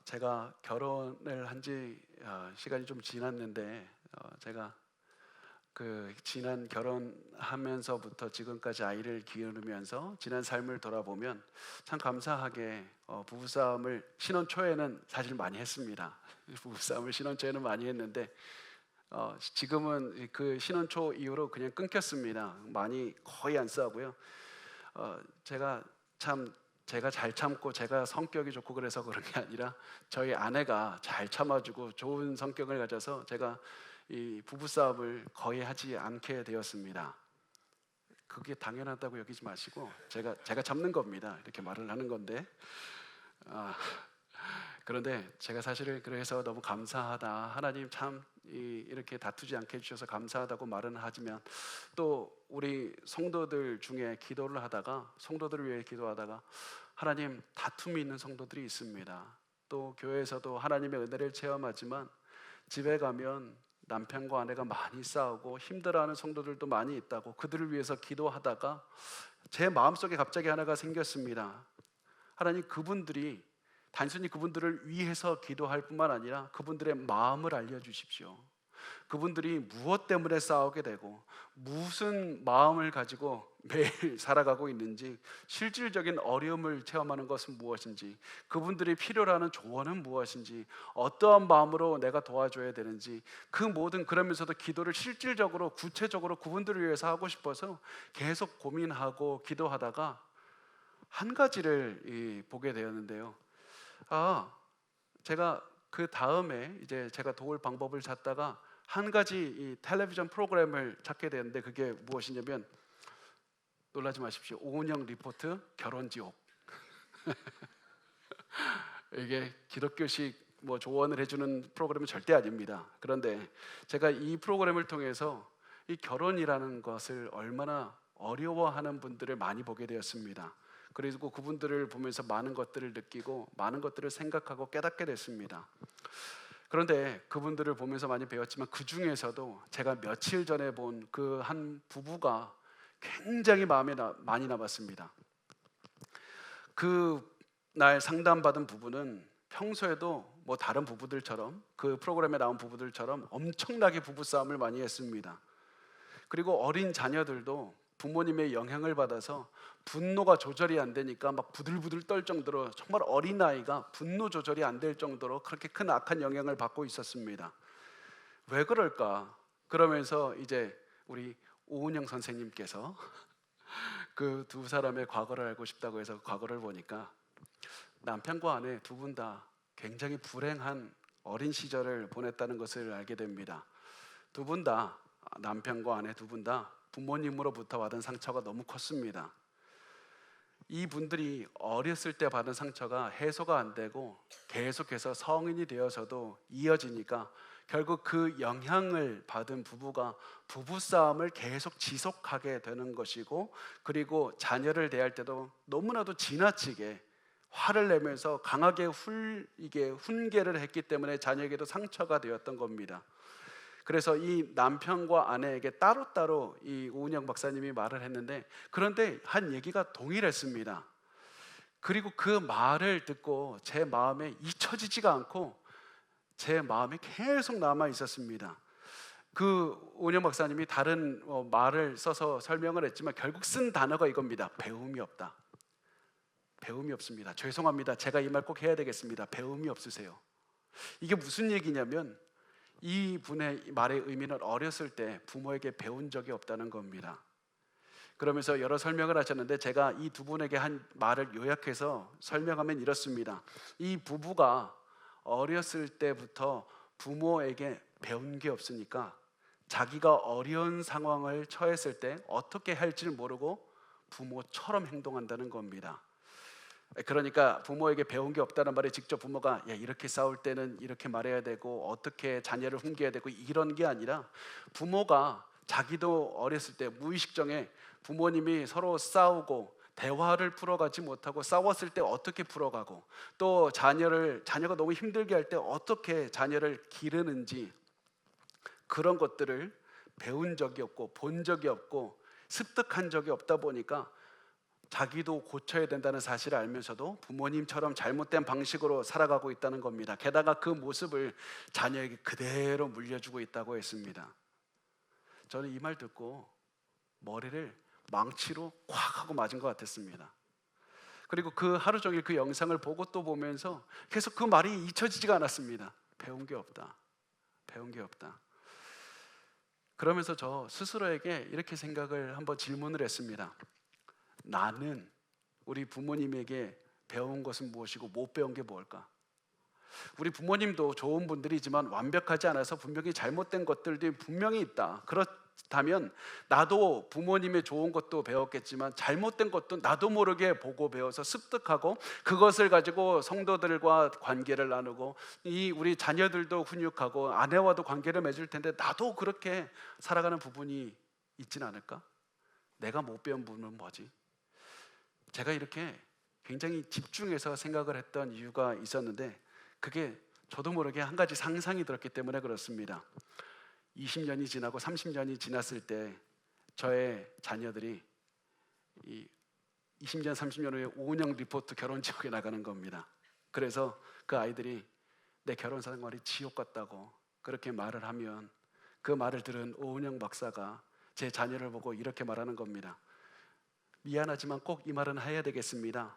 제가 결혼을 한 지 시간이 좀 지났는데 제가 그 지난 결혼하면서부터 지금까지 아이를 기르면서 지난 삶을 돌아보면 참 감사하게 부부싸움을 신혼 초에는 사실 많이 했습니다. 부부싸움을 신혼 초에는 많이 했는데 지금은 그 신혼 초 이후로 그냥 끊겼습니다. 많이 거의 안 싸우고요. 제가 참 제가 잘 참고 제가 성격이 좋고 그래서 그런 게 아니라 저희 아내가 잘 참아주고 좋은 성격을 가져서 제가 이 부부싸움을 거의 하지 않게 되었습니다. 그게 당연하다고 여기지 마시고 제가 참는 겁니다. 이렇게 말을 하는 건데 아, 그런데 제가 사실 그래서 너무 감사하다. 하나님 참 이렇게 다투지 않게 해주셔서 감사하다고 말은 하지만 또 우리 성도들 중에 기도를 하다가 성도들을 위해 기도하다가 하나님 다툼이 있는 성도들이 있습니다. 또 교회에서도 하나님의 은혜를 체험하지만 집에 가면 남편과 아내가 많이 싸우고 힘들어하는 성도들도 많이 있다고 그들을 위해서 기도하다가 제 마음속에 갑자기 하나가 생겼습니다. 하나님 그분들이 단순히 그분들을 위해서 기도할 뿐만 아니라 그분들의 마음을 알려주십시오. 그분들이 무엇 때문에 싸우게 되고 무슨 마음을 가지고 매일 살아가고 있는지, 실질적인 어려움을 체험하는 것은 무엇인지, 그분들이 필요로 하는 조언은 무엇인지, 어떠한 마음으로 내가 도와줘야 되는지, 그 모든, 그러면서도 기도를 실질적으로 구체적으로 그분들을 위해서 하고 싶어서 계속 고민하고 기도하다가 한 가지를 보게 되었는데요. 제가 그 다음에 이제 제가 도울 방법을 찾다가 한 가지 이 텔레비전 프로그램을 찾게 되는데 그게 무엇이냐면, 놀라지 마십시오. 오은영 리포트 결혼지옥. 이게 기독교식 뭐 조언을 해주는 프로그램은 절대 아닙니다. 그런데 제가 이 프로그램을 통해서 이 결혼이라는 것을 얼마나 어려워하는 분들을 많이 보게 되었습니다. 그리고 그분들을 보면서 많은 것들을 느끼고 많은 것들을 생각하고 깨닫게 됐습니다. 그런데 그분들을 보면서 많이 배웠지만 그 중에서도 제가 며칠 전에 본 그 한 부부가 굉장히 마음에 많이 남았습니다. 그 날 상담받은 부부는 평소에도 뭐 다른 부부들처럼, 그 프로그램에 나온 부부들처럼 엄청나게 부부싸움을 많이 했습니다. 그리고 어린 자녀들도 부모님의 영향을 받아서 분노가 조절이 안 되니까 막 부들부들 떨 정도로, 정말 어린아이가 분노 조절이 안 될 정도로 그렇게 큰 악한 영향을 받고 있었습니다. 왜 그럴까? 그러면서 이제 우리 오은영 선생님께서 그 두 사람의 과거를 알고 싶다고 해서 과거를 보니까 남편과 아내 두 분 다 굉장히 불행한 어린 시절을 보냈다는 것을 알게 됩니다. 두 분 다, 남편과 아내 두 분 다 부모님으로부터 받은 상처가 너무 컸습니다. 이 분들이 어렸을 때 받은 상처가 해소가 안 되고 계속해서 성인이 되어서도 이어지니까 결국 그 영향을 받은 부부가 부부싸움을 계속 지속하게 되는 것이고, 그리고 자녀를 대할 때도 너무나도 지나치게 화를 내면서 강하게 이게 훈계를 했기 때문에 자녀에게도 상처가 되었던 겁니다. 그래서 이 남편과 아내에게 따로따로 이 오은영 박사님이 말을 했는데, 그런데 한 얘기가 동일했습니다. 그리고 그 말을 듣고 제 마음에 잊혀지지가 않고 제 마음에 계속 남아 있었습니다. 그 오은영 박사님이 다른 말을 써서 설명을 했지만 결국 쓴 단어가 이겁니다. 배움이 없다. 배움이 없습니다. 죄송합니다. 제가 이 말 꼭 해야 되겠습니다. 배움이 없으세요. 이게 무슨 얘기냐면, 이 분의 말의 의미는 어렸을 때 부모에게 배운 적이 없다는 겁니다. 그러면서 여러 설명을 하셨는데 제가 이 두 분에게 한 말을 요약해서 설명하면 이렇습니다. 이 부부가 어렸을 때부터 부모에게 배운 게 없으니까 자기가 어려운 상황을 처했을 때 어떻게 할지를 모르고 부모처럼 행동한다는 겁니다. 그러니까 부모에게 배운 게 없다는 말에 직접 부모가 야, 이렇게 싸울 때는 이렇게 말해야 되고 어떻게 자녀를 훈계해야 되고 이런 게 아니라, 부모가 자기도 어렸을 때 무의식정에 부모님이 서로 싸우고 대화를 풀어가지 못하고 싸웠을 때 어떻게 풀어가고, 또 자녀가 너무 힘들게 할 때 어떻게 자녀를 기르는지, 그런 것들을 배운 적이 없고 본 적이 없고 습득한 적이 없다 보니까 자기도 고쳐야 된다는 사실을 알면서도 부모님처럼 잘못된 방식으로 살아가고 있다는 겁니다. 게다가 그 모습을 자녀에게 그대로 물려주고 있다고 했습니다. 저는 이 말 듣고 머리를 망치로 콱 하고 맞은 것 같았습니다. 그리고 그 하루 종일 그 영상을 보고 또 보면서 계속 그 말이 잊혀지지가 않았습니다. 배운 게 없다. 배운 게 없다. 그러면서 저 스스로에게 이렇게 생각을 한번 질문을 했습니다. 나는 우리 부모님에게 배운 것은 무엇이고 못 배운 게 뭘까? 우리 부모님도 좋은 분들이지만 완벽하지 않아서 분명히 잘못된 것들도 분명히 있다. 그렇다면 나도 부모님의 좋은 것도 배웠겠지만 잘못된 것도 나도 모르게 보고 배워서 습득하고 그것을 가지고 성도들과 관계를 나누고 우리 자녀들도 훈육하고 아내와도 관계를 맺을 텐데 나도 그렇게 살아가는 부분이 있진 않을까? 내가 못 배운 부분은 뭐지? 제가 이렇게 굉장히 집중해서 생각을 했던 이유가 있었는데 그게 저도 모르게 한 가지 상상이 들었기 때문에 그렇습니다. 20년이 지나고 30년이 지났을 때 저의 자녀들이 20년, 30년 후에 오은영 리포트 결혼 지옥에 나가는 겁니다. 그래서 그 아이들이 내 결혼 생활이 지옥 같다고 그렇게 말을 하면 그 말을 들은 오은영 박사가 제 자녀를 보고 이렇게 말하는 겁니다. 미안하지만 꼭 이 말은 해야 되겠습니다.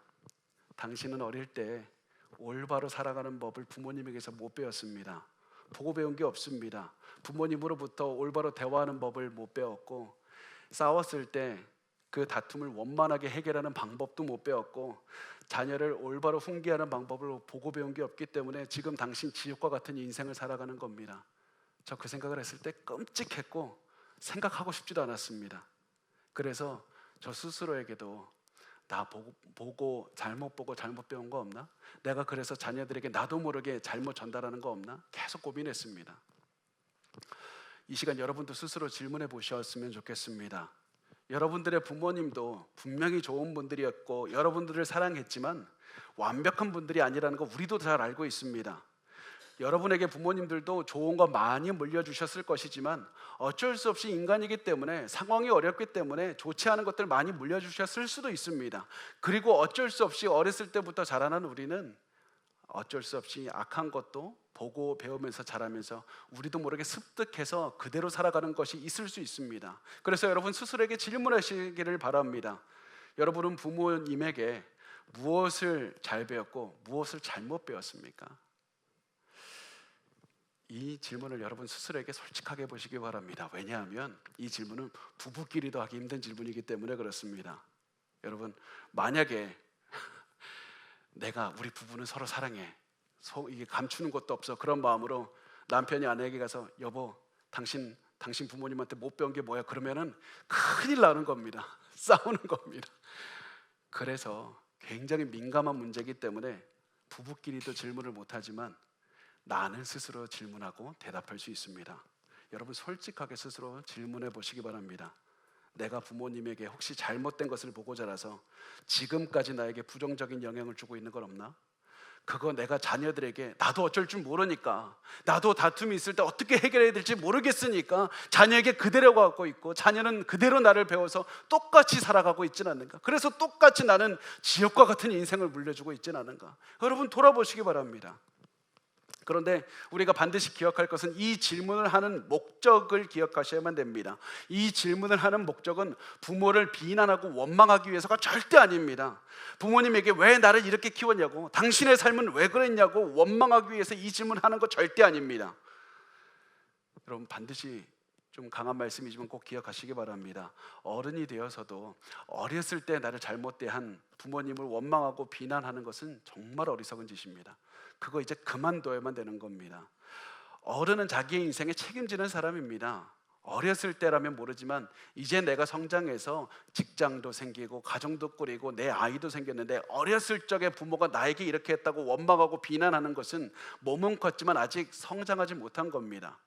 당신은 어릴 때 올바로 살아가는 법을 부모님에게서 못 배웠습니다. 보고 배운 게 없습니다. 부모님으로부터 올바로 대화하는 법을 못 배웠고 싸웠을 때 그 다툼을 원만하게 해결하는 방법도 못 배웠고 자녀를 올바로 훈계하는 방법을 보고 배운 게 없기 때문에 지금 당신 지옥과 같은 인생을 살아가는 겁니다. 저 그 생각을 했을 때 끔찍했고 생각하고 싶지도 않았습니다. 그래서 저 스스로에게도 나 보고 잘못 배운 거 없나? 내가 그래서 자녀들에게 나도 모르게 잘못 전달하는 거 없나? 계속 고민했습니다. 이 시간 여러분도 스스로 질문해 보셨으면 좋겠습니다. 여러분들의 부모님도 분명히 좋은 분들이었고 여러분들을 사랑했지만 완벽한 분들이 아니라는 거 우리도 잘 알고 있습니다. 여러분에게 부모님들도 좋은 거 많이 물려주셨을 것이지만 어쩔 수 없이 인간이기 때문에 상황이 어렵기 때문에 좋지 않은 것들 많이 물려주셨을 수도 있습니다. 그리고 어쩔 수 없이 어렸을 때부터 자라난 우리는 어쩔 수 없이 악한 것도 보고 배우면서 자라면서 우리도 모르게 습득해서 그대로 살아가는 것이 있을 수 있습니다. 그래서 여러분 스스로에게 질문하시기를 바랍니다. 여러분은 부모님에게 무엇을 잘 배웠고 무엇을 잘못 배웠습니까? 이 질문을 여러분 스스로에게 솔직하게 보시기 바랍니다. 왜냐하면 이 질문은 부부끼리도 하기 힘든 질문이기 때문에 그렇습니다. 여러분 만약에 내가 우리 부부는 서로 사랑해 이게 감추는 것도 없어 그런 마음으로 남편이 아내에게 가서 여보 당신 부모님한테 못 배운 게 뭐야 그러면은 큰일 나는 겁니다. 싸우는 겁니다. 그래서 굉장히 민감한 문제이기 때문에 부부끼리도 질문을 못하지만 나는 스스로 질문하고 대답할 수 있습니다. 여러분 솔직하게 스스로 질문해 보시기 바랍니다. 내가 부모님에게 혹시 잘못된 것을 보고 자라서 지금까지 나에게 부정적인 영향을 주고 있는 건 없나? 그거 내가 자녀들에게 나도 어쩔 줄 모르니까 나도 다툼이 있을 때 어떻게 해결해야 될지 모르겠으니까 자녀에게 그대로 갖고 있고 자녀는 그대로 나를 배워서 똑같이 살아가고 있지는 않는가? 그래서 똑같이 나는 지옥과 같은 인생을 물려주고 있지는 않은가? 여러분 돌아보시기 바랍니다. 그런데 우리가 반드시 기억할 것은 이 질문을 하는 목적을 기억하셔야만 됩니다. 이 질문을 하는 목적은 부모를 비난하고 원망하기 위해서가 절대 아닙니다. 부모님에게 왜 나를 이렇게 키웠냐고 당신의 삶은 왜 그랬냐고 원망하기 위해서 이 질문하는 거 절대 아닙니다. 여러분 반드시 좀 강한 말씀이지만 꼭 기억하시기 바랍니다. 어른이 되어서도 어렸을 때 나를 잘못 대한 부모님을 원망하고 비난하는 것은 정말 어리석은 짓입니다. 그거 이제 그만둬야만 되는 겁니다. 어른은 자기의 인생에 책임지는 사람입니다. 어렸을 때라면 모르지만 이제 내가 성장해서 직장도 생기고 가정도 꾸리고 내 아이도 생겼는데 어렸을 적에 부모가 나에게 이렇게 했다고 원망하고 비난하는 것은 몸은 컸지만 아직 성장하지 못한 겁니다.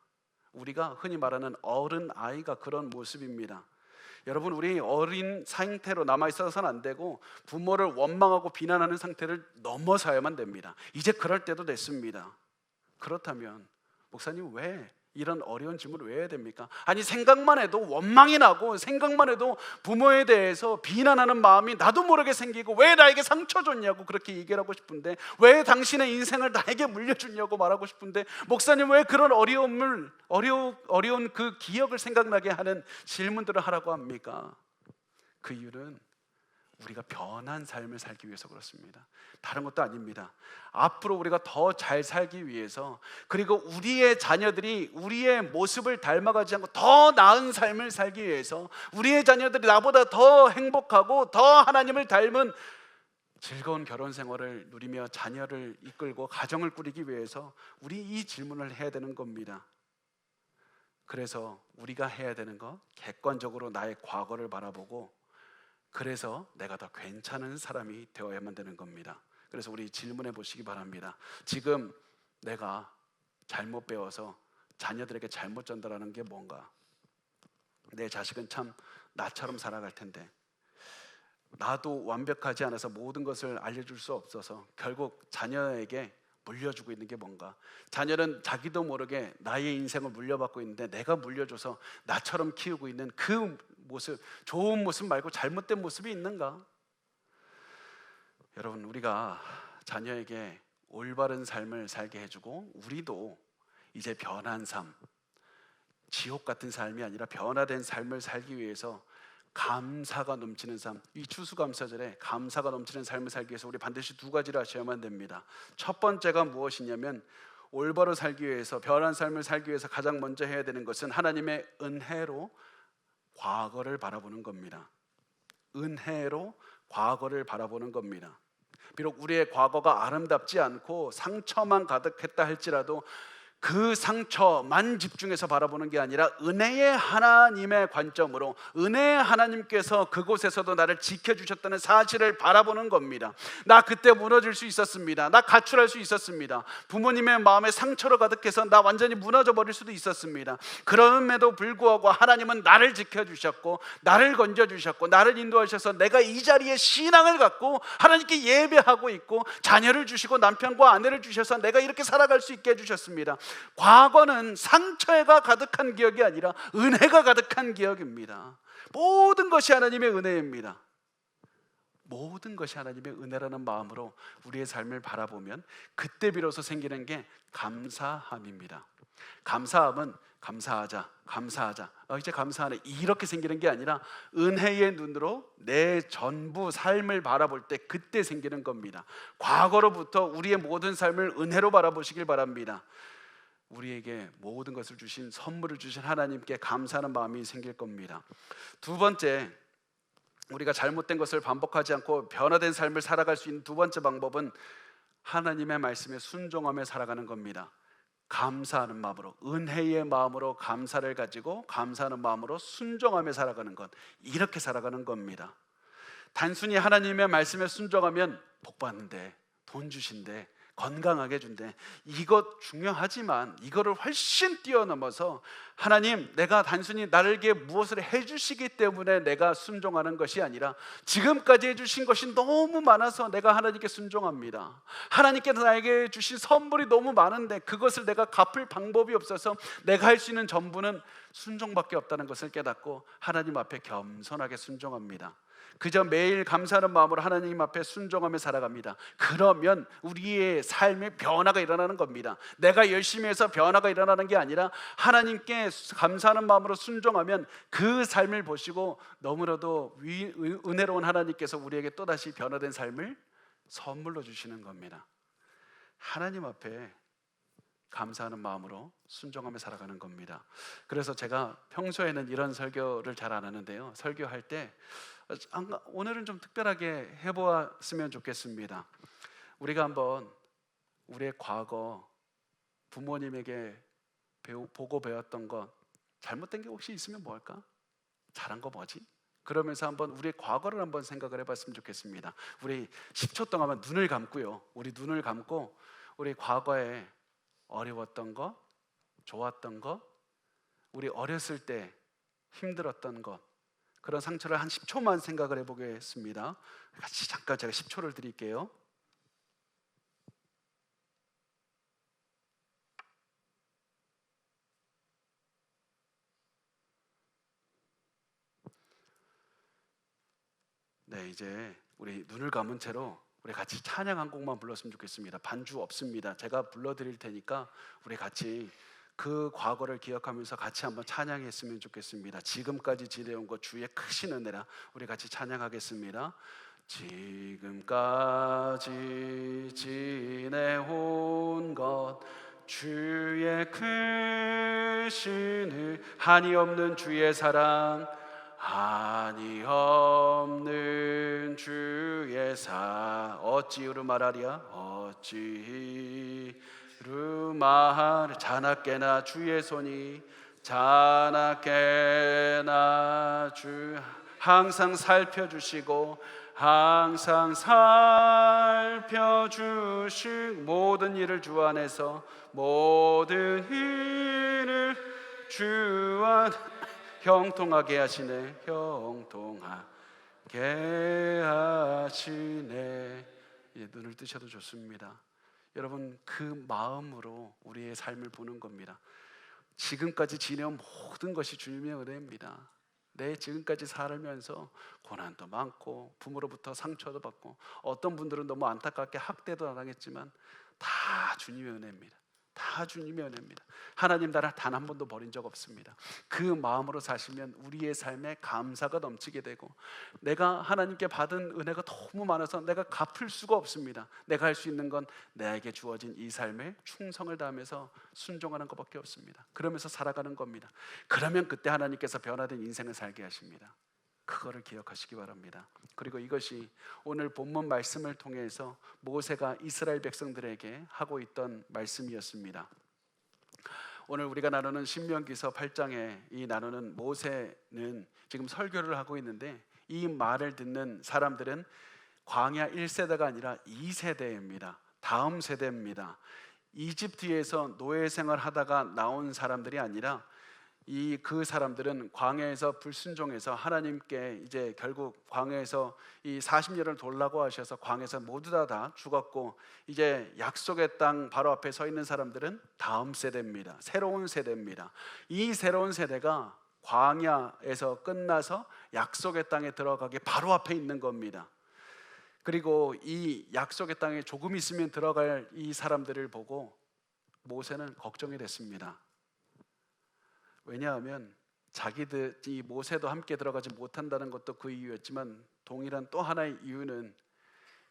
우리가 흔히 말하는 어른 아이가 그런 모습입니다. 여러분 우리 어린 상태로 남아있어서는 안 되고 부모를 원망하고 비난하는 상태를 넘어서야만 됩니다. 이제 그럴 때도 됐습니다. 그렇다면 목사님 왜 이런 어려운 질문을 왜 해야 됩니까? 아니, 생각만 해도 원망이 나고, 생각만 해도 부모에 대해서 비난하는 마음이 나도 모르게 생기고, 왜 나에게 상처 줬냐고 그렇게 얘기를 하고 싶은데, 왜 당신의 인생을 나에게 물려주냐고 말하고 싶은데, 목사님 왜 그런 어려운 그 기억을 생각나게 하는 질문들을 하라고 합니까? 그 이유는 우리가 변한 삶을 살기 위해서 그렇습니다. 다른 것도 아닙니다. 앞으로 우리가 더 잘 살기 위해서, 그리고 우리의 자녀들이 우리의 모습을 닮아가지 않고 더 나은 삶을 살기 위해서, 우리의 자녀들이 나보다 더 행복하고 더 하나님을 닮은 즐거운 결혼 생활을 누리며 자녀를 이끌고 가정을 꾸리기 위해서 우리 이 질문을 해야 되는 겁니다. 그래서 우리가 해야 되는 거, 객관적으로 나의 과거를 바라보고, 그래서 내가 더 괜찮은 사람이 되어야만 되는 겁니다. 그래서 우리 질문해 보시기 바랍니다. 지금 내가 잘못 배워서 자녀들에게 잘못 전달하는 게 뭔가? 내 자식은 참 나처럼 살아갈 텐데, 나도 완벽하지 않아서 모든 것을 알려줄 수 없어서 결국 자녀에게 물려주고 있는 게 뭔가? 자녀는 자기도 모르게 나의 인생을 물려받고 있는데, 내가 물려줘서 나처럼 키우고 있는 그 모습, 좋은 모습 말고 잘못된 모습이 있는가? 여러분, 우리가 자녀에게 올바른 삶을 살게 해주고, 우리도 이제 변한 삶, 지옥 같은 삶이 아니라 변화된 삶을 살기 위해서 감사가 넘치는 삶, 이 추수감사절에 감사가 넘치는 삶을 살기 위해서 우리 반드시 두 가지를 하셔야만 됩니다. 첫 번째가 무엇이냐면, 올바로 살기 위해서, 변한 삶을 살기 위해서 가장 먼저 해야 되는 것은 하나님의 은혜로 과거를 바라보는 겁니다. 은혜로 과거를 바라보는 겁니다. 비록 우리의 과거가 아름답지 않고 상처만 가득했다 할지라도 그 상처만 집중해서 바라보는 게 아니라 은혜의 하나님의 관점으로, 은혜의 하나님께서 그곳에서도 나를 지켜주셨다는 사실을 바라보는 겁니다. 나 그때 무너질 수 있었습니다. 나 가출할 수 있었습니다. 부모님의 마음에 상처로 가득해서 나 완전히 무너져 버릴 수도 있었습니다. 그럼에도 불구하고 하나님은 나를 지켜주셨고, 나를 건져주셨고, 나를 인도하셔서 내가 이 자리에 신앙을 갖고 하나님께 예배하고 있고, 자녀를 주시고 남편과 아내를 주셔서 내가 이렇게 살아갈 수 있게 해주셨습니다. 과거는 상처가 가득한 기억이 아니라 은혜가 가득한 기억입니다. 모든 것이 하나님의 은혜입니다. 모든 것이 하나님의 은혜라는 마음으로 우리의 삶을 바라보면 그때 비로소 생기는 게 감사함입니다. 감사함은 감사하자, 감사하자, 이제 감사하네, 이렇게 생기는 게 아니라 은혜의 눈으로 내 전부 삶을 바라볼 때 그때 생기는 겁니다. 과거로부터 우리의 모든 삶을 은혜로 바라보시길 바랍니다. 우리에게 모든 것을 주신, 선물을 주신 하나님께 감사하는 마음이 생길 겁니다. 두 번째, 우리가 잘못된 것을 반복하지 않고 변화된 삶을 살아갈 수 있는 두 번째 방법은 하나님의 말씀에 순종하며 살아가는 겁니다. 감사하는 마음으로, 은혜의 마음으로 감사를 가지고 감사하는 마음으로 순종하며 살아가는 것, 이렇게 살아가는 겁니다. 단순히 하나님의 말씀에 순종하면 복 받는데, 돈 주신대, 건강하게 준대, 이것 중요하지만 이거를 훨씬 뛰어넘어서 하나님, 내가 단순히 나에게 무엇을 해주시기 때문에 내가 순종하는 것이 아니라 지금까지 해주신 것이 너무 많아서 내가 하나님께 순종합니다. 하나님께서 나에게 주신 선물이 너무 많은데 그것을 내가 갚을 방법이 없어서 내가 할 수 있는 전부는 순종밖에 없다는 것을 깨닫고 하나님 앞에 겸손하게 순종합니다. 그저 매일 감사하는 마음으로 하나님 앞에 순종하며 살아갑니다. 그러면 우리의 삶에 변화가 일어나는 겁니다. 내가 열심히 해서 변화가 일어나는 게 아니라 하나님께 감사하는 마음으로 순종하면 그 삶을 보시고 너무나도 은혜로운 하나님께서 우리에게 또다시 변화된 삶을 선물로 주시는 겁니다. 하나님 앞에 감사하는 마음으로 순종하며 살아가는 겁니다. 그래서 제가 평소에는 이런 설교를 잘 안 하는데요, 설교할 때 오늘은 좀 특별하게 해보았으면 좋겠습니다. 우리가 한번 우리의 과거, 부모님에게 보고 배웠던 것, 잘못된 게 혹시 있으면 뭐 할까? 잘한 거 뭐지? 그러면서 한번 우리의 과거를 한번 생각을 해봤으면 좋겠습니다. 우리 10초 동안 눈을 감고요, 우리 눈을 감고 우리 과거에 어려웠던 거, 좋았던 거, 우리 어렸을 때 힘들었던 것, 그런 상처를 한 10초만 생각을 해보겠습니다. 같이 잠깐 제가 10초를 드릴게요. 네, 이제 우리 눈을 감은 채로 우리 같이 찬양 한 곡만 불렀으면 좋겠습니다. 반주 없습니다. 제가 불러드릴 테니까 우리 같이 그 과거를 기억하면서 같이 한번 찬양했으면 좋겠습니다. 지금까지 지내온 것 주의 크신 은혜라. 우리 같이 찬양하겠습니다. 지금까지 지내온 것 주의 크신 은, 한이 없는 주의 사랑, 한이 없는 주의 사, 어찌 이루 말하랴, 어찌 이루 말, 자나깨나 주의 손이, 자나깨나 주 항상 살펴주시고 항상 살펴주시고 모든 일을 주 안에서, 모든 일을 주 안 형통하게 하시네, 형통하게 하시네. 예, 눈을 뜨셔도 좋습니다. 여러분, 그 마음으로 우리의 삶을 보는 겁니다. 지금까지 지내온 모든 것이 주님의 은혜입니다. 내 지금까지 살면서 고난도 많고 부모로부터 상처도 받고 어떤 분들은 너무 안타깝게 학대도 당했지만 다 주님의 은혜입니다. 다 주님의 은혜입니다. 하나님 나라 단 한 번도 버린 적 없습니다. 그 마음으로 사시면 우리의 삶에 감사가 넘치게 되고, 내가 하나님께 받은 은혜가 너무 많아서 내가 갚을 수가 없습니다. 내가 할 수 있는 건 나에게 주어진 이 삶에 충성을 다하면서 순종하는 것밖에 없습니다. 그러면서 살아가는 겁니다. 그러면 그때 하나님께서 변화된 인생을 살게 하십니다. 그거를 기억하시기 바랍니다. 그리고 이것이 오늘 본문 말씀을 통해서 모세가 이스라엘 백성들에게 하고 있던 말씀이었습니다. 오늘 우리가 나누는 신명기서 8장에 이 나누는 모세는 지금 설교를 하고 있는데, 이 말을 듣는 사람들은 광야 1세대가 아니라 2세대입니다. 다음 세대입니다. 이집트에서 노예 생활하다가 나온 사람들이 아니라 그 사람들은 광야에서 불순종해서 하나님께 이제 결국 광야에서 이 40년을 돌라고 하셔서 광야에서 모두 다 죽었고, 이제 약속의 땅 바로 앞에 서 있는 사람들은 다음 세대입니다. 새로운 세대입니다. 이 새로운 세대가 광야에서 끝나서 약속의 땅에 들어가기 바로 앞에 있는 겁니다. 그리고 이 약속의 땅에 조금 있으면 들어갈 이 사람들을 보고 모세는 걱정이 됐습니다. 왜냐하면 자기들, 이 모세도 함께 들어가지 못한다는 것도 그 이유였지만, 동일한 또 하나의 이유는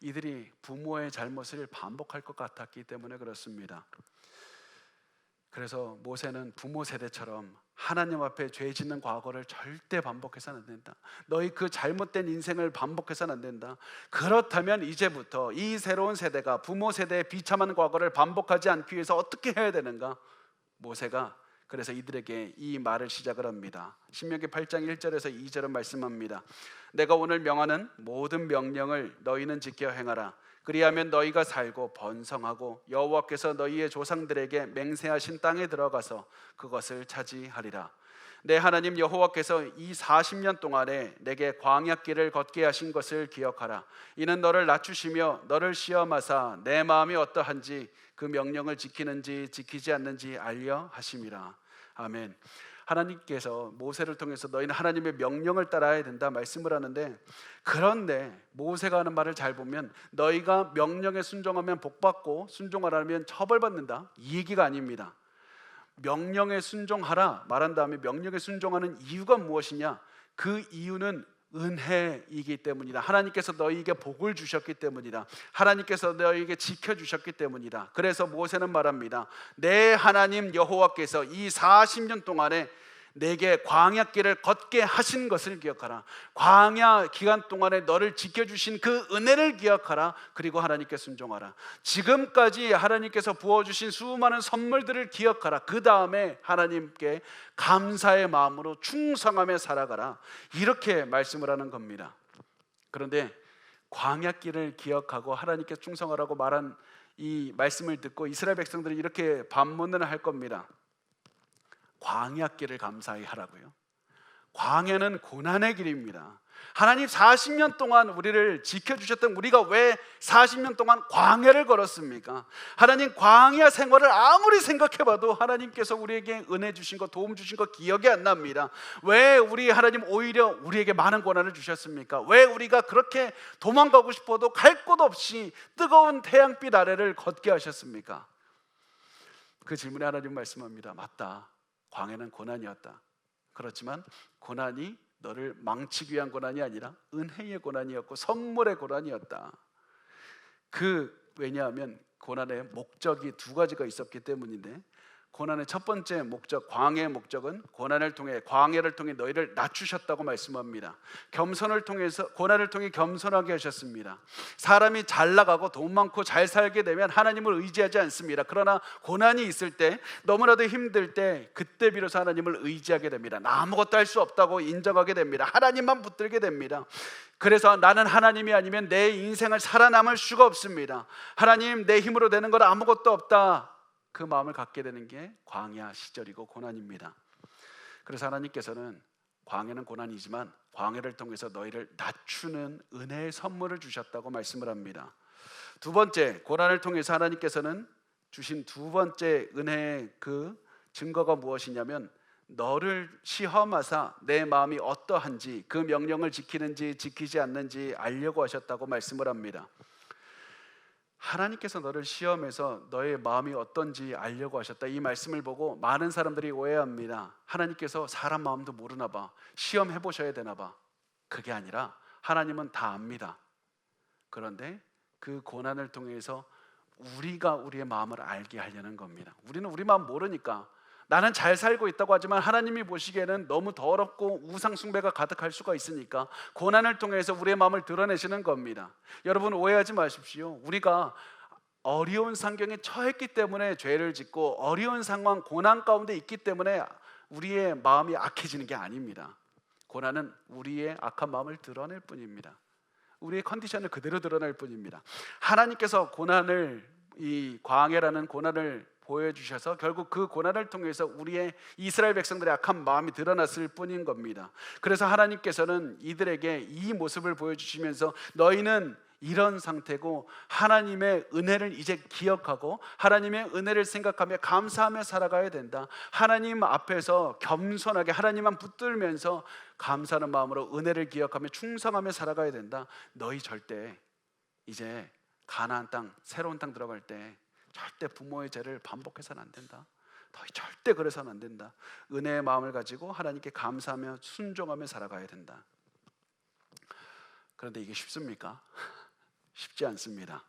이들이 부모의 잘못을 반복할 것 같았기 때문에 그렇습니다. 그래서 모세는 부모 세대처럼 하나님 앞에 죄 짓는 과거를 절대 반복해서는 안 된다. 너희 그 잘못된 인생을 반복해서는 안 된다. 그렇다면 이제부터 이 새로운 세대가 부모 세대의 비참한 과거를 반복하지 않기 위해서 어떻게 해야 되는가? 모세가 그래서 이들에게 이 말을 시작을 합니다. 신명기 8장 1절에서 2절은 말씀합니다. 내가 오늘 명하는 모든 명령을 너희는 지켜 행하라. 그리하면 너희가 살고 번성하고 여호와께서 너희의 조상들에게 맹세하신 땅에 들어가서 그것을 차지하리라. 내 하나님 여호와께서 이 40년 동안에 내게 광야길을 걷게 하신 것을 기억하라. 이는 너를 낮추시며 너를 시험하사 내 마음이 어떠한지 그 명령을 지키는지 지키지 않는지 알려 하심이라. 아멘. 하나님께서 모세를 통해서 너희는 하나님의 명령을 따라야 된다 말씀을 하는데, 그런데 모세가 하는 말을 잘 보면 너희가 명령에 순종하면 복받고 순종하라면 처벌받는다, 이 얘기가 아닙니다. 명령에 순종하라 말한 다음에 명령에 순종하는 이유가 무엇이냐? 그 이유는 은혜이기 때문이다. 하나님께서 너희에게 복을 주셨기 때문이다. 하나님께서 너희에게 지켜주셨기 때문이다. 그래서 모세는 말합니다. 내 하나님 여호와께서 이 40년 동안에 내게 광야길을 걷게 하신 것을 기억하라. 광야 기간 동안에 너를 지켜주신 그 은혜를 기억하라. 그리고 하나님께 순종하라. 지금까지 하나님께서 부어주신 수많은 선물들을 기억하라. 그 다음에 하나님께 감사의 마음으로 충성하며 살아가라. 이렇게 말씀을 하는 겁니다. 그런데 광야길을 기억하고 하나님께 충성하라고 말한 이 말씀을 듣고 이스라엘 백성들은 이렇게 반문을 할 겁니다. 광야길을 감사히 하라고요? 광야는 고난의 길입니다. 하나님 40년 동안 우리를 지켜주셨던 우리가 왜 40년 동안 광야를 걸었습니까? 하나님 광야 생활을 아무리 생각해봐도 하나님께서 우리에게 은혜 주신 것, 도움 주신 것 기억이 안 납니다. 왜 우리 하나님 오히려 우리에게 많은 고난을 주셨습니까? 왜 우리가 그렇게 도망가고 싶어도 갈 곳 없이 뜨거운 태양빛 아래를 걷게 하셨습니까? 그 질문에 하나님 말씀합니다. 맞다, 광야는 고난이었다. 그렇지만 고난이 너를 망치기 위한 고난이 아니라 은혜의 고난이었고 선물의 고난이었다. 왜냐하면 고난의 목적이 두 가지가 있었기 때문인데, 고난의 첫 번째 목적, 광야의 목적은 고난을 통해, 광야를 통해 너희를 낮추셨다고 말씀합니다. 겸손을 통해서, 고난을 통해 겸손하게 하셨습니다. 사람이 잘 나가고 돈 많고 잘 살게 되면 하나님을 의지하지 않습니다. 그러나 고난이 있을 때, 너무나도 힘들 때, 그때 비로소 하나님을 의지하게 됩니다. 나 아무것도 할 수 없다고 인정하게 됩니다. 하나님만 붙들게 됩니다. 그래서 나는 하나님이 아니면 내 인생을 살아남을 수가 없습니다. 하나님, 내 힘으로 되는 건 아무것도 없다, 그 마음을 갖게 되는 게 광야 시절이고 고난입니다. 그래서 하나님께서는 광야는 고난이지만 광야를 통해서 너희를 낮추는 은혜의 선물을 주셨다고 말씀을 합니다. 두 번째, 고난을 통해서 하나님께서는 주신 두 번째 은혜의 그 증거가 무엇이냐면, 너를 시험하사 내 마음이 어떠한지, 그 명령을 지키는지 지키지 않는지 알려고 하셨다고 말씀을 합니다. 하나님께서 너를 시험해서 너의 마음이 어떤지 알려고 하셨다. 이 말씀을 보고 많은 사람들이 오해합니다. 하나님께서 사람 마음도 모르나 봐, 시험해 보셔야 되나 봐. 그게 아니라 하나님은 다 압니다. 그런데 그 고난을 통해서 우리가 우리의 마음을 알게 하려는 겁니다. 우리는 우리 마음 모르니까, 나는 잘 살고 있다고 하지만 하나님이 보시기에는 너무 더럽고 우상 숭배가 가득할 수가 있으니까 고난을 통해서 우리의 마음을 드러내시는 겁니다. 여러분, 오해하지 마십시오. 우리가 어려운 상경에 처했기 때문에 죄를 짓고 어려운 상황, 고난 가운데 있기 때문에 우리의 마음이 악해지는 게 아닙니다. 고난은 우리의 악한 마음을 드러낼 뿐입니다. 우리의 컨디션을 그대로 드러낼 뿐입니다. 하나님께서 고난을, 이 광야라는 고난을 보여주셔서 결국 그 고난을 통해서 우리의 이스라엘 백성들의 악한 마음이 드러났을 뿐인 겁니다. 그래서 하나님께서는 이들에게 이 모습을 보여주시면서 너희는 이런 상태고 하나님의 은혜를 이제 기억하고 하나님의 은혜를 생각하며 감사하며 살아가야 된다. 하나님 앞에서 겸손하게 하나님만 붙들면서 감사하는 마음으로 은혜를 기억하며 충성하며 살아가야 된다. 너희 절대 이제 가나안 땅, 새로운 땅 들어갈 때 절대 부모의 죄를 반복해서는 안 된다. 너희 절대 그래서는 안 된다. 은혜의 마음을 가지고 하나님께 감사하며 순종하며 살아가야 된다. 그런데 이게 쉽습니까? 쉽지 않습니다.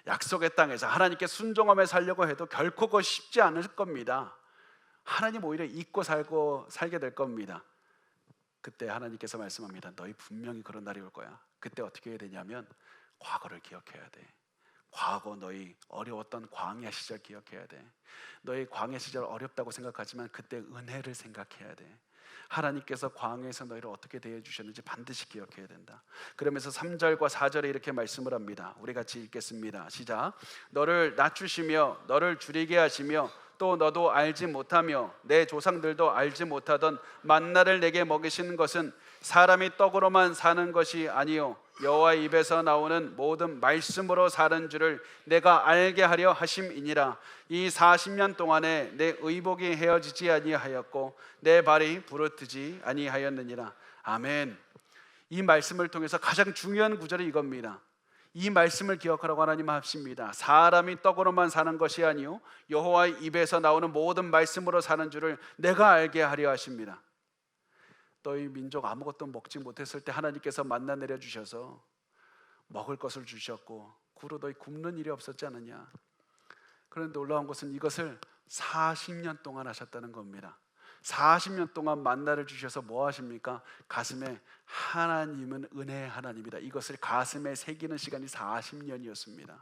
약속의 땅에서 하나님께 순종하며 살려고 해도 결코 그거 쉽지 않을 겁니다. 하나님 오히려 잊고 살게 될 겁니다. 그때 하나님께서 말씀합니다. 너희 분명히 그런 날이 올 거야. 그때 어떻게 해야 되냐면 과거를 기억해야 돼. 과거 너희 어려웠던 광야 시절 기억해야 돼. 너희 광야 시절 어렵다고 생각하지만 그때 은혜를 생각해야 돼. 하나님께서 광야에서 너희를 어떻게 대해주셨는지 반드시 기억해야 된다. 그러면서 3절과 4절에 이렇게 말씀을 합니다. 우리 같이 읽겠습니다. 시작. 너를 낮추시며 너를 줄이게 하시며 또 너도 알지 못하며 내 조상들도 알지 못하던 만나를 내게 먹이시는 것은 사람이 떡으로만 사는 것이 아니요 여호와의 입에서 나오는 모든 말씀으로 사는 줄을 내가 알게 하려 하심이니라. 이 40년 동안에 내 의복이 헤어지지 아니하였고 내 발이 부르트지 아니하였느니라. 아멘. 이 말씀을 통해서 가장 중요한 구절이 이겁니다. 이 말씀을 기억하라고 하나님 하십니다. 사람이 떡으로만 사는 것이 아니요 여호와의 입에서 나오는 모든 말씀으로 사는 줄을 내가 알게 하려 하십니다. 너희 민족 아무것도 먹지 못했을 때 하나님께서 만나 내려주셔서 먹을 것을 주셨고 그로 너희 굶는 일이 없었지 않느냐. 그런데 놀라운 것은 이것을 40년 동안 하셨다는 겁니다. 40년 동안 만나를 주셔서 뭐 하십니까? 가슴에 하나님은 은혜의 하나님이다, 이것을 가슴에 새기는 시간이 40년이었습니다.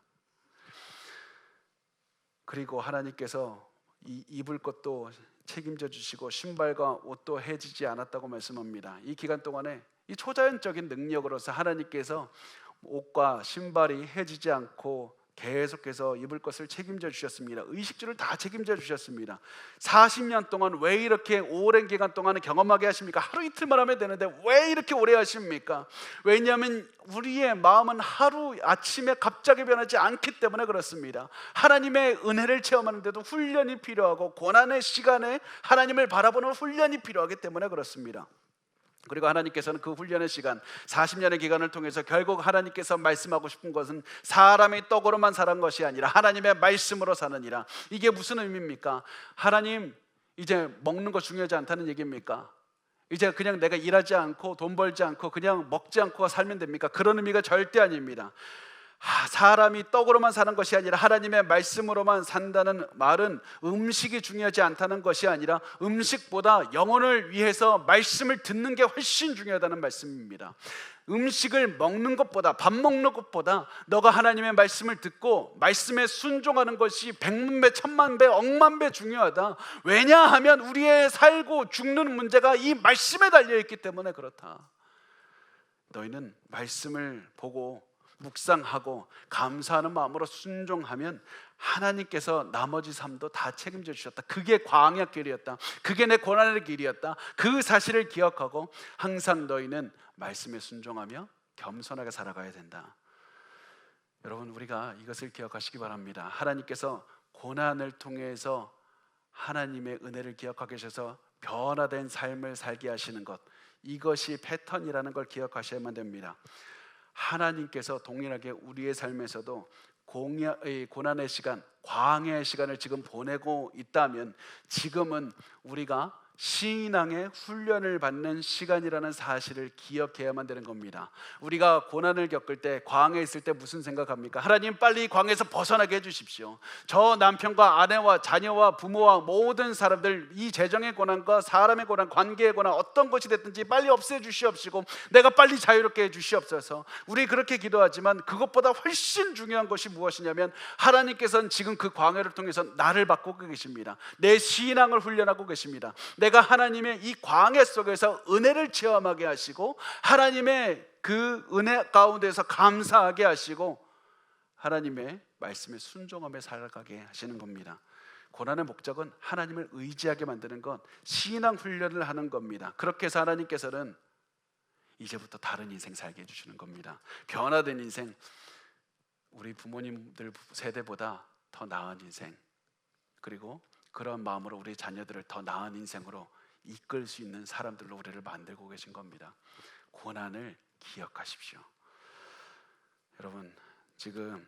그리고 하나님께서 입을 것도 책임져 주시고 신발과 옷도 해지지 않았다고 말씀합니다. 이 기간 동안에 이 초자연적인 능력으로서 하나님께서 옷과 신발이 해지지 않고 계속해서 입을 것을 책임져 주셨습니다. 의식주를 다 책임져 주셨습니다. 40년 동안 왜 이렇게 오랜 기간 동안 경험하게 하십니까? 하루 이틀만 하면 되는데 왜 이렇게 오래 하십니까? 왜냐하면 우리의 마음은 하루 아침에 갑자기 변하지 않기 때문에 그렇습니다. 하나님의 은혜를 체험하는데도 훈련이 필요하고 고난의 시간에 하나님을 바라보는 훈련이 필요하기 때문에 그렇습니다. 그리고 하나님께서는 그 훈련의 시간 40년의 기간을 통해서 결국 하나님께서 말씀하고 싶은 것은 사람의 떡으로만 사는 것이 아니라 하나님의 말씀으로 사느니라. 이게 무슨 의미입니까? 하나님, 이제 먹는 거 중요하지 않다는 얘기입니까? 이제 그냥 내가 일하지 않고 돈 벌지 않고 그냥 먹지 않고 살면 됩니까? 그런 의미가 절대 아닙니다. 사람이 떡으로만 사는 것이 아니라 하나님의 말씀으로만 산다는 말은 음식이 중요하지 않다는 것이 아니라 음식보다 영혼을 위해서 말씀을 듣는 게 훨씬 중요하다는 말씀입니다. 음식을 먹는 것보다, 밥 먹는 것보다 너가 하나님의 말씀을 듣고 말씀에 순종하는 것이 100만 배, 1000만 배, 억만 배 중요하다. 왜냐하면 우리의 살고 죽는 문제가 이 말씀에 달려있기 때문에 그렇다. 너희는 말씀을 보고 묵상하고 감사하는 마음으로 순종하면 하나님께서 나머지 삶도 다 책임져 주셨다. 그게 광야 길이었다. 그게 내 고난의 길이었다. 그 사실을 기억하고 항상 너희는 말씀에 순종하며 겸손하게 살아가야 된다. 여러분, 우리가 이것을 기억하시기 바랍니다. 하나님께서 고난을 통해서 하나님의 은혜를 기억하게 하셔서 변화된 삶을 살게 하시는 것, 이것이 패턴이라는 걸 기억하셔야만 됩니다. 하나님께서 동일하게 우리의 삶에서도 고난의 시간, 광야의 시간을 지금 보내고 있다면 지금은 우리가 신앙의 훈련을 받는 시간이라는 사실을 기억해야만 되는 겁니다. 우리가 고난을 겪을 때, 광야에 있을 때 무슨 생각합니까? 하나님, 빨리 광야에서 벗어나게 해주십시오. 저 남편과 아내와 자녀와 부모와 모든 사람들, 이 재정의 고난과 사람의 고난, 관계의 고난, 어떤 것이 됐든지 빨리 없애주시옵시고 내가 빨리 자유롭게 해주시옵소서. 우리 그렇게 기도하지만 그것보다 훨씬 중요한 것이 무엇이냐면 하나님께서는 지금 그 광야를 통해서 나를 바꾸고 계십니다. 내 신앙을 훈련하고 계십니다. 내가 하나님의 이 광야 속에서 은혜를 체험하게 하시고 하나님의 그 은혜 가운데서 감사하게 하시고 하나님의 말씀에 순종하며 살아가게 하시는 겁니다. 고난의 목적은 하나님을 의지하게 만드는 것, 신앙 훈련을 하는 겁니다. 그렇게 해서 하나님께서는 이제부터 다른 인생 살게 해주시는 겁니다. 변화된 인생, 우리 부모님들 세대보다 더 나은 인생, 그리고 그런 마음으로 우리 자녀들을 더 나은 인생으로 이끌 수 있는 사람들로 우리를 만들고 계신 겁니다. 고난을 기억하십시오. 여러분, 지금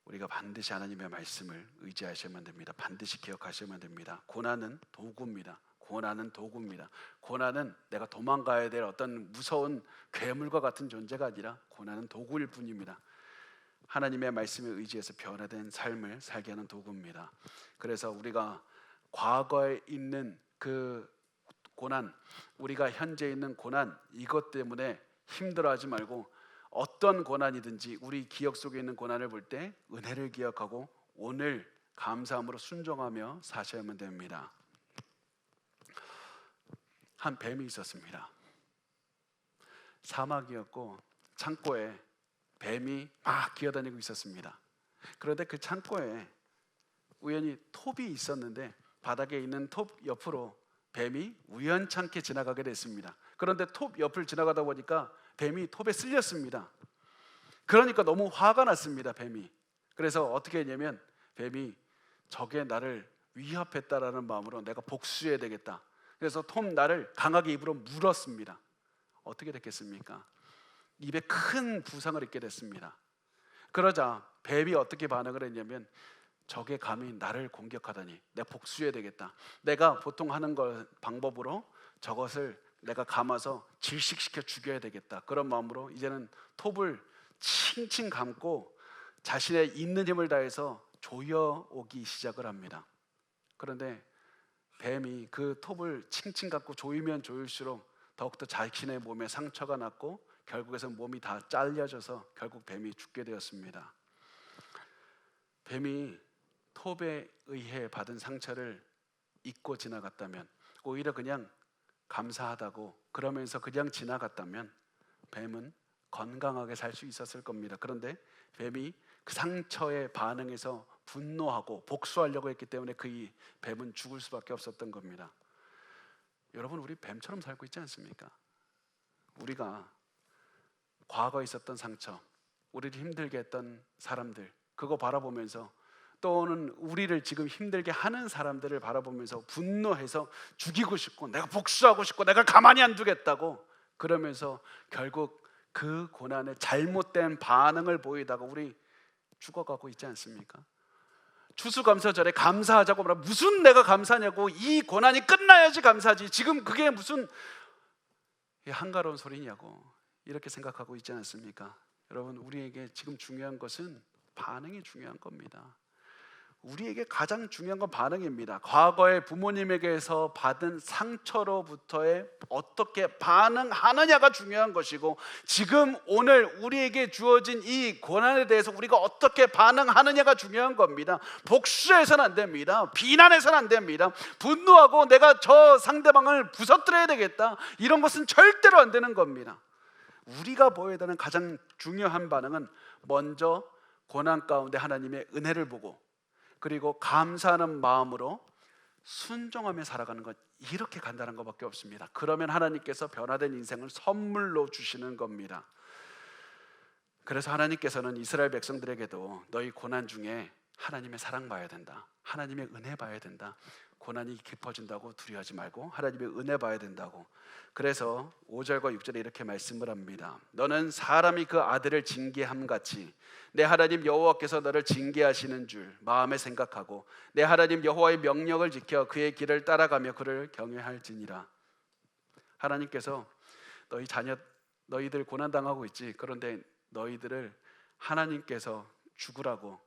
우리가 반드시 하나님의 말씀을 의지하셔야만 됩니다. 반드시 기억하셔야만 됩니다. 고난은 도구입니다. 고난은 도구입니다. 고난은 내가 도망가야 될 어떤 무서운 괴물과 같은 존재가 아니라 고난은 도구일 뿐입니다. 하나님의 말씀에 의지해서 변화된 삶을 살게 하는 도구입니다. 그래서 우리가 과거에 있는 그 고난, 우리가 현재 있는 고난, 이것 때문에 힘들어하지 말고 어떤 고난이든지 우리 기억 속에 있는 고난을 볼 때 은혜를 기억하고 오늘 감사함으로 순종하며 사셔야만 됩니다. 한 뱀이 있었습니다. 사막이었고 창고에 뱀이 막 기어다니고 있었습니다. 그런데 그 창고에 우연히 톱이 있었는데 바닥에 있는 톱 옆으로 뱀이 우연찮게 지나가게 됐습니다. 그런데 톱 옆을 지나가다 보니까 뱀이 톱에 쓸렸습니다. 그러니까 너무 화가 났습니다, 뱀이. 그래서 어떻게 했냐면 뱀이 저게 나를 위협했다라는 마음으로 내가 복수해야 되겠다. 그래서 나를 강하게 입으로 물었습니다. 어떻게 됐겠습니까? 입에 큰 부상을 입게 됐습니다. 그러자 뱀이 어떻게 반응을 했냐면 적의 감히 나를 공격하다니 내가 복수해야 되겠다. 내가 보통 하는 방법으로 저것을 내가 감아서 질식시켜 죽여야 되겠다. 그런 마음으로 이제는 톱을 칭칭 감고 자신의 있는 힘을 다해서 조여오기 시작을 합니다. 그런데 뱀이 그 톱을 칭칭 감고 조이면 조일수록 더욱더 자신의 몸에 상처가 났고 결국에는 몸이 다 잘려져서 결국 뱀이 죽게 되었습니다. 뱀이 톱에 의해 받은 상처를 잊고 지나갔다면, 오히려 그냥 감사하다고 그러면서 그냥 지나갔다면 뱀은 건강하게 살 수 있었을 겁니다. 그런데 뱀이 그 상처에 반응해서 분노하고 복수하려고 했기 때문에 그 뱀은 죽을 수밖에 없었던 겁니다. 여러분, 우리 뱀처럼 살고 있지 않습니까? 우리가 과거에 있었던 상처, 우리를 힘들게 했던 사람들, 그거 바라보면서, 또는 우리를 지금 힘들게 하는 사람들을 바라보면서 분노해서 죽이고 싶고, 내가 복수하고 싶고, 내가 가만히 안 두겠다고 그러면서 결국 그 고난에 잘못된 반응을 보이다가 우리 죽어가고 있지 않습니까? 추수감사절에 감사하자고 말하면 무슨 내가 감사냐고, 이 고난이 끝나야지 감사하지, 지금 그게 무슨 한가로운 소리냐고 이렇게 생각하고 있지 않습니까? 여러분, 우리에게 지금 중요한 것은 반응이 중요한 겁니다. 우리에게 가장 중요한 건 반응입니다. 과거에 부모님에게서 받은 상처로부터의 어떻게 반응하느냐가 중요한 것이고, 지금 오늘 우리에게 주어진 이 고난에 대해서 우리가 어떻게 반응하느냐가 중요한 겁니다. 복수해서는 안 됩니다. 비난해서는 안 됩니다. 분노하고 내가 저 상대방을 부서뜨려야 되겠다, 이런 것은 절대로 안 되는 겁니다. 우리가 보여야 되는 가장 중요한 반응은 먼저 고난 가운데 하나님의 은혜를 보고, 그리고 감사하는 마음으로 순종하며 살아가는 것, 이렇게 간단한 것밖에 없습니다. 그러면 하나님께서 변화된 인생을 선물로 주시는 겁니다. 그래서 하나님께서는 이스라엘 백성들에게도 너희 고난 중에 하나님의 사랑 봐야 된다, 하나님의 은혜 봐야 된다, 고난이 깊어진다고 두려워하지 말고 하나님의 은혜 봐야 된다고. 그래서 5절과 6절에 이렇게 말씀을 합니다. 너는 사람이 그 아들을 징계함 같이 내 하나님 여호와께서 너를 징계하시는 줄 마음에 생각하고 내 하나님 여호와의 명령을 지켜 그의 길을 따라가며 그를 경외할지니라. 하나님께서 너희 자녀, 너희들 고난당하고 있지, 그런데 너희들을 하나님께서 죽으라고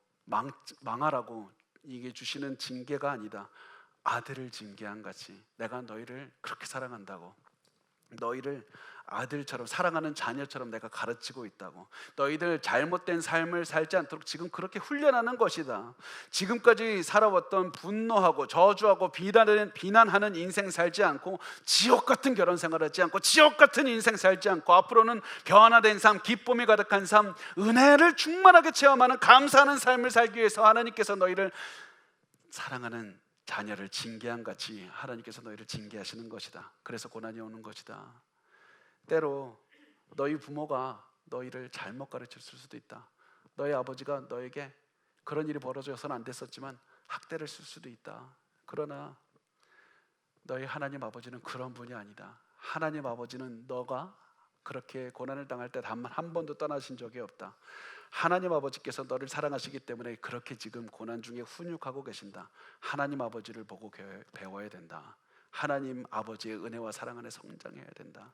망하라고 이게 주시는 징계가 아니다, 아들을 징계한 같이 내가 너희를 그렇게 사랑한다고, 너희를 아들처럼 사랑하는 자녀처럼 내가 가르치고 있다고, 너희들 잘못된 삶을 살지 않도록 지금 그렇게 훈련하는 것이다. 지금까지 살아왔던 분노하고 저주하고 비난하는 인생 살지 않고, 지옥 같은 결혼 생활하지 않고, 지옥 같은 인생 살지 않고, 앞으로는 변화된 삶, 기쁨이 가득한 삶, 은혜를 충만하게 체험하는 감사하는 삶을 살기 위해서 하나님께서 너희를 사랑하는 자녀를 징계한 같이 하나님께서 너희를 징계하시는 것이다. 그래서 고난이 오는 것이다. 때로 너희 부모가 너희를 잘못 가르쳤을 수도 있다. 너희 아버지가 너에게 그런 일이 벌어져서는 안 됐었지만 학대를 쓸 수도 있다. 그러나 너희 하나님 아버지는 그런 분이 아니다. 하나님 아버지는 너가 그렇게 고난을 당할 때 단 한 번도 떠나신 적이 없다. 하나님 아버지께서 너를 사랑하시기 때문에 그렇게 지금 고난 중에 훈육하고 계신다. 하나님 아버지를 보고 배워야 된다. 하나님 아버지의 은혜와 사랑 안에 성장해야 된다.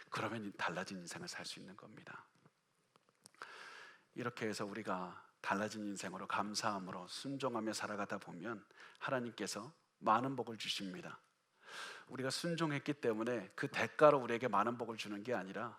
그러면 달라진 인생을 살 수 있는 겁니다. 이렇게 해서 우리가 달라진 인생으로 감사함으로 순종하며 살아가다 보면 하나님께서 많은 복을 주십니다. 우리가 순종했기 때문에 그 대가로 우리에게 많은 복을 주는 게 아니라,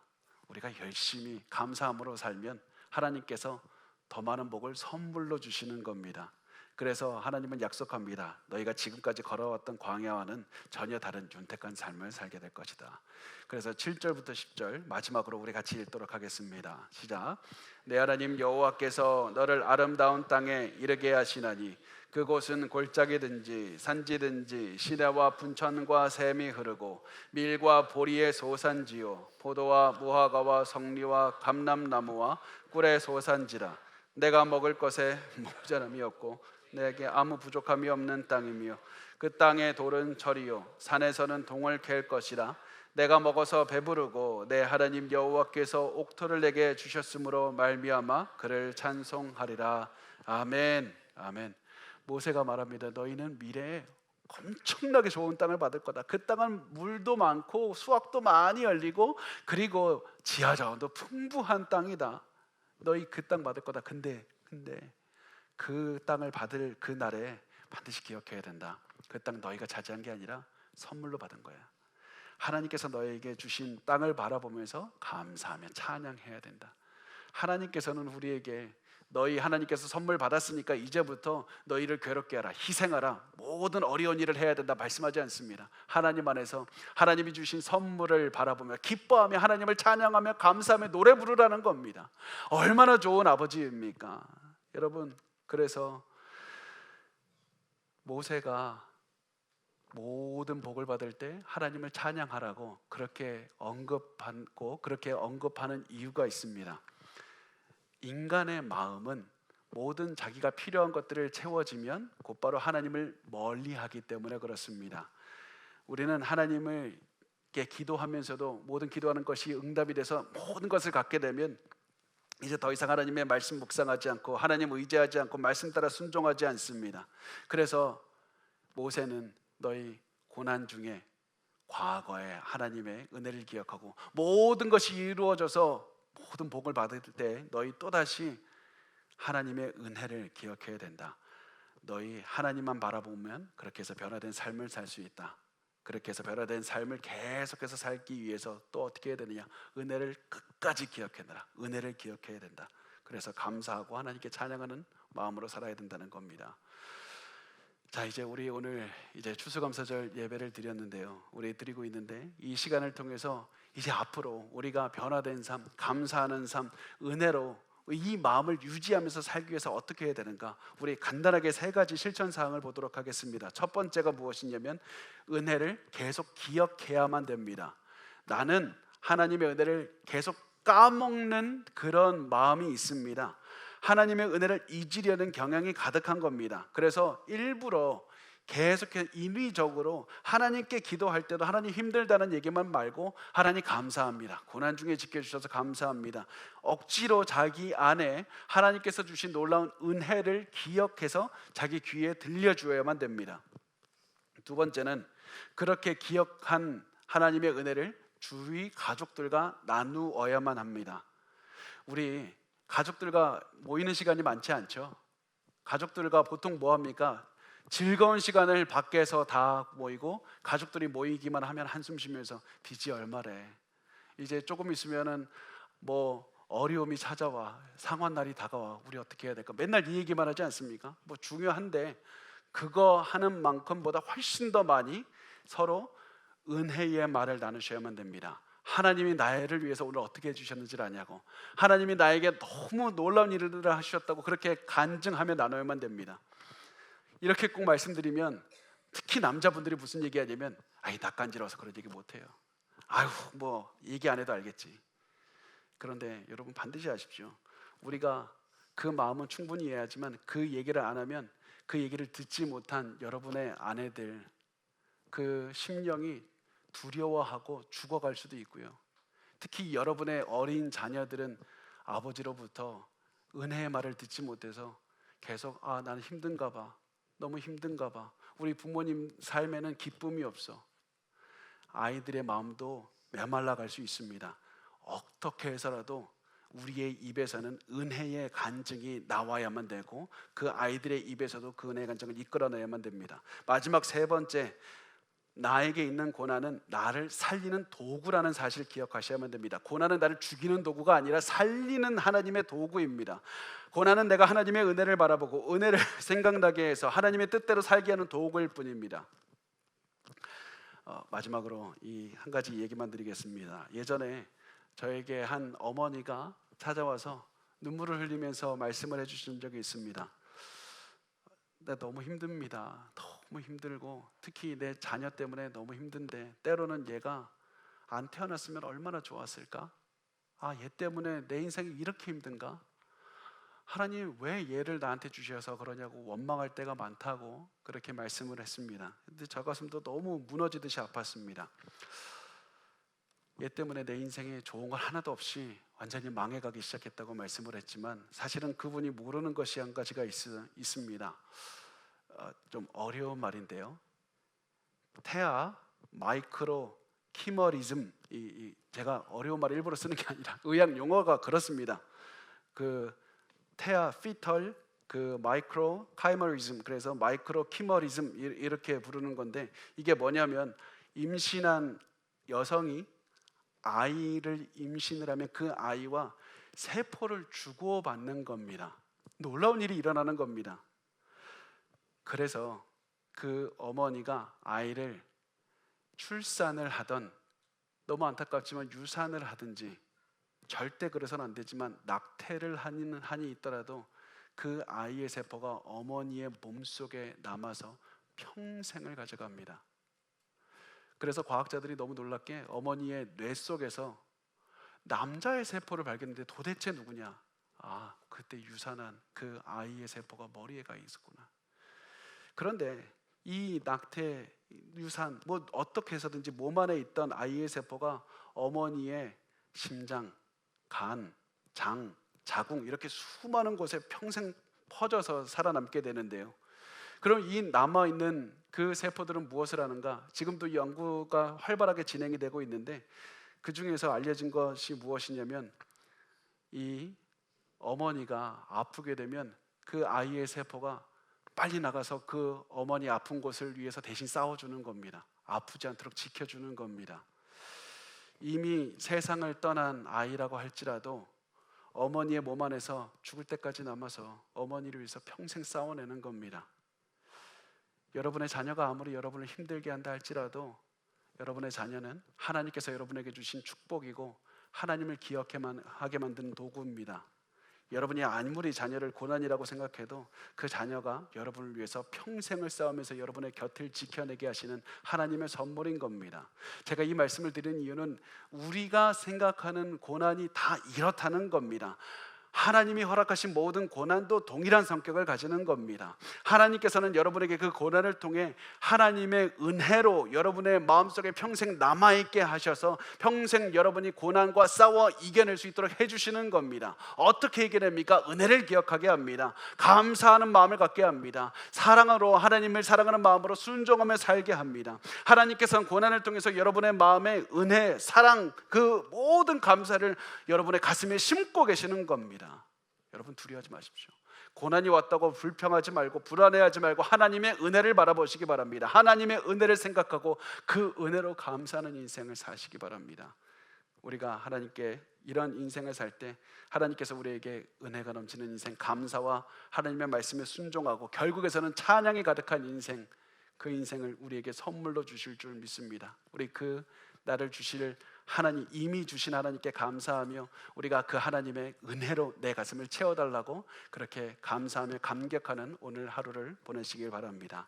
우리가 열심히 감사함으로 살면 하나님께서 더 많은 복을 선물로 주시는 겁니다. 그래서 하나님은 약속합니다. 너희가 지금까지 걸어왔던 광야와는 전혀 다른 윤택한 삶을 살게 될 것이다. 그래서 7절부터 10절 마지막으로 우리 같이 읽도록 하겠습니다. 시작. 내 하나님 여호와께서 너를 아름다운 땅에 이르게 하시나니 그곳은 골짜기든지 산지든지 시내와 분천과 샘이 흐르고 밀과 보리의 소산지요 포도와 무화과와 성리와 감람나무와 꿀의 소산지라. 내가 먹을 것에 모자람이 없고 내게 아무 부족함이 없는 땅이며 그 땅의 돌은 절이요 산에서는 동을 캘 것이라. 내가 먹어서 배부르고 내 하나님 여호와께서 옥토를 내게 주셨으므로 말미암아 그를 찬송하리라. 아멘. 아멘. 모세가 말합니다. 너희는 미래에 엄청나게 좋은 땅을 받을 거다. 그 땅은 물도 많고 수확도 많이 열리고 그리고 지하자원도 풍부한 땅이다. 너희 그 땅 받을 거다. 근데 그 땅을 받을 그 날에 반드시 기억해야 된다. 그 땅 너희가 차지한 게 아니라 선물로 받은 거야. 하나님께서 너에게 주신 땅을 바라보면서 감사하며 찬양해야 된다. 하나님께서는 우리에게 너희 하나님께서 선물 받았으니까 이제부터 너희를 괴롭게 하라, 희생하라, 모든 어려운 일을 해야 된다 말씀하지 않습니다. 하나님 안에서 하나님이 주신 선물을 바라보며 기뻐하며 하나님을 찬양하며 감사하며 노래 부르라는 겁니다. 얼마나 좋은 아버지입니까? 여러분, 그래서 모세가 모든 복을 받을 때 하나님을 찬양하라고 그렇게 언급하고 그렇게 언급하는 이유가 있습니다. 인간의 마음은 모든 자기가 필요한 것들을 채워지면 곧바로 하나님을 멀리하기 때문에 그렇습니다. 우리는 하나님을께 기도하면서도 모든 기도하는 것이 응답이 돼서 모든 것을 갖게 되면 이제 더 이상 하나님의 말씀 묵상하지 않고 하나님 의지하지 않고 말씀 따라 순종하지 않습니다. 그래서 모세는 너희 고난 중에 과거에 하나님의 은혜를 기억하고 모든 것이 이루어져서 모든 복을 받을 때 너희 또다시 하나님의 은혜를 기억해야 된다. 너희 하나님만 바라보면 그렇게 해서 변화된 삶을 살 수 있다. 그렇게 해서 변화된 삶을 계속해서 살기 위해서 또 어떻게 해야 되느냐? 은혜를 끝까지 기억해라. 은혜를 기억해야 된다. 그래서 감사하고 하나님께 찬양하는 마음으로 살아야 된다는 겁니다. 자, 이제 우리 오늘 이제 추수감사절 예배를 드렸는데요. 우리 드리고 있는데 이 시간을 통해서 이제 앞으로 우리가 변화된 삶, 감사하는 삶, 은혜로 이 마음을 유지하면서 살기 위해서 어떻게 해야 되는가? 우리 간단하게 3가지 실천 사항을 보도록 하겠습니다. 첫 번째가 무엇이냐면 은혜를 계속 기억해야만 됩니다. 나는 하나님의 은혜를 계속 까먹는 그런 마음이 있습니다. 하나님의 은혜를 잊으려는 경향이 가득한 겁니다. 그래서 일부러 계속해서 인위적으로 하나님께 기도할 때도 하나님 힘들다는 얘기만 말고 하나님 감사합니다. 고난 중에 지켜주셔서 감사합니다. 억지로 자기 안에 하나님께서 주신 놀라운 은혜를 기억해서 자기 귀에 들려주어야만 됩니다. 두 번째는 그렇게 기억한 하나님의 은혜를 주위 가족들과 나누어야만 합니다. 우리 가족들과 모이는 시간이 많지 않죠. 가족들과 보통 뭐 합니까? 즐거운 시간을 밖에서 다 모이고 가족들이 모이기만 하면 한숨 쉬면서 빚이 얼마래, 이제 조금 있으면은 뭐 어려움이 찾아와, 상환날이 다가와, 우리 어떻게 해야 될까, 맨날 이 얘기만 하지 않습니까? 뭐 중요한데 그거 하는 만큼보다 훨씬 더 많이 서로 은혜의 말을 나누셔야만 됩니다. 하나님이 나를 위해서 오늘 어떻게 해주셨는지를 아냐고, 하나님이 나에게 너무 놀라운 일을 하셨다고 그렇게 간증하며 나눠야만 됩니다. 이렇게 꼭 말씀드리면 특히 남자분들이 무슨 얘기하냐면 아이 낯간지러워서 그런 얘기 못해요. 아유 뭐 얘기 안 해도 알겠지. 그런데 여러분 반드시 아십시오. 우리가 그 마음은 충분히 이해하지만 그 얘기를 안 하면 그 얘기를 듣지 못한 여러분의 아내들, 그 심령이 두려워하고 죽어갈 수도 있고요. 특히 여러분의 어린 자녀들은 아버지로부터 은혜의 말을 듣지 못해서 계속 나는 힘든가 봐, 너무 힘든가 봐, 우리 부모님 삶에는 기쁨이 없어. 아이들의 마음도 메말라 갈 수 있습니다. 어떻게 해서라도 우리의 입에서는 은혜의 간증이 나와야만 되고 그 아이들의 입에서도 그 은혜의 간증을 이끌어내야만 됩니다. 마지막 3번째, 나에게 있는 고난은 나를 살리는 도구라는 사실을 기억하셔야만 됩니다. 고난은 나를 죽이는 도구가 아니라 살리는 하나님의 도구입니다. 고난은 내가 하나님의 은혜를 바라보고 은혜를 생각나게 해서 하나님의 뜻대로 살게 하는 도구일 뿐입니다. 마지막으로 이 한 가지 얘기만 드리겠습니다. 예전에 저에게 한 어머니가 찾아와서 눈물을 흘리면서 말씀을 해주신 적이 있습니다. 나 너무 힘듭니다. 너무 힘들고 특히 내 자녀 때문에 너무 힘든데 때로는 얘가 안 태어났으면 얼마나 좋았을까? 얘 때문에 내 인생이 이렇게 힘든가? 하나님 왜 얘를 나한테 주셔서 그러냐고 원망할 때가 많다고 그렇게 말씀을 했습니다. 근데 저 가슴도 너무 무너지듯이 아팠습니다. 얘 때문에 내 인생에 좋은 건 하나도 없이 완전히 망해가기 시작했다고 말씀을 했지만 사실은 그분이 모르는 것이 한 가지가 있습니다. 좀 어려운 말인데요. 태아 마이크로 키머리즘, 제가 어려운 말을 일부러 쓰는 게 아니라 의학 용어가 그렇습니다. 그 태아 피털 마이크로 카이머리즘, 그래서 마이크로 키머리즘 이렇게 부르는 건데 이게 뭐냐면 임신한 여성이 아이를 임신을 하면 그 아이와 세포를 주고받는 겁니다. 놀라운 일이 일어나는 겁니다. 그래서 그 어머니가 아이를 출산을 하던, 너무 안타깝지만 유산을 하든지, 절대 그래서는 안 되지만 낙태를 하는 한이 있더라도 그 아이의 세포가 어머니의 몸속에 남아서 평생을 가져갑니다. 그래서 과학자들이 너무 놀랍게 어머니의 뇌 속에서 남자의 세포를 발견했는데 도대체 누구냐? 아, 그때 유산한 그 아이의 세포가 머리에 가 있었구나. 그런데 이 낙태, 유산, 뭐 어떻게 해서든지 몸 안에 있던 아이의 세포가 어머니의 심장, 간, 장, 자궁 이렇게 수많은 곳에 평생 퍼져서 살아남게 되는데요. 그럼 이 남아있는 그 세포들은 무엇을 하는가? 지금도 연구가 활발하게 진행이 되고 있는데 그 중에서 알려진 것이 무엇이냐면 이 어머니가 아프게 되면 그 아이의 세포가 빨리 나가서 그 어머니 아픈 곳을 위해서 대신 싸워주는 겁니다. 아프지 않도록 지켜주는 겁니다. 이미 세상을 떠난 아이라고 할지라도 어머니의 몸 안에서 죽을 때까지 남아서 어머니를 위해서 평생 싸워내는 겁니다. 여러분의 자녀가 아무리 여러분을 힘들게 한다 할지라도 여러분의 자녀는 하나님께서 여러분에게 주신 축복이고 하나님을 기억하게 만드는 도구입니다. 여러분이 아무리 자녀를 고난이라고 생각해도 그 자녀가 여러분을 위해서 평생을 싸우면서 여러분의 곁을 지켜내게 하시는 하나님의 선물인 겁니다. 제가 이 말씀을 드리는 이유는 우리가 생각하는 고난이 다 이렇다는 겁니다. 하나님이 허락하신 모든 고난도 동일한 성격을 가지는 겁니다. 하나님께서는 여러분에게 그 고난을 통해 하나님의 은혜로 여러분의 마음속에 평생 남아있게 하셔서 평생 여러분이 고난과 싸워 이겨낼 수 있도록 해주시는 겁니다. 어떻게 이겨냅니까? 은혜를 기억하게 합니다. 감사하는 마음을 갖게 합니다. 사랑으로 하나님을 사랑하는 마음으로 순종하며 살게 합니다. 하나님께서는 고난을 통해서 여러분의 마음에 은혜, 사랑, 그 모든 감사를 여러분의 가슴에 심고 계시는 겁니다. 여러분 두려워하지 마십시오. 고난이 왔다고 불평하지 말고 불안해하지 말고 하나님의 은혜를 바라보시기 바랍니다. 하나님의 은혜를 생각하고 그 은혜로 감사하는 인생을 사시기 바랍니다. 우리가 하나님께 이런 인생을 살 때 하나님께서 우리에게 은혜가 넘치는 인생, 감사와 하나님의 말씀에 순종하고 결국에서는 찬양이 가득한 인생, 그 인생을 우리에게 선물로 주실 줄 믿습니다. 우리 그 나를 주실 하나님, 이미 주신 하나님께 감사하며 우리가 그 하나님의 은혜로 내 가슴을 채워달라고 그렇게 감사하며 감격하는 오늘 하루를 보내시길 바랍니다.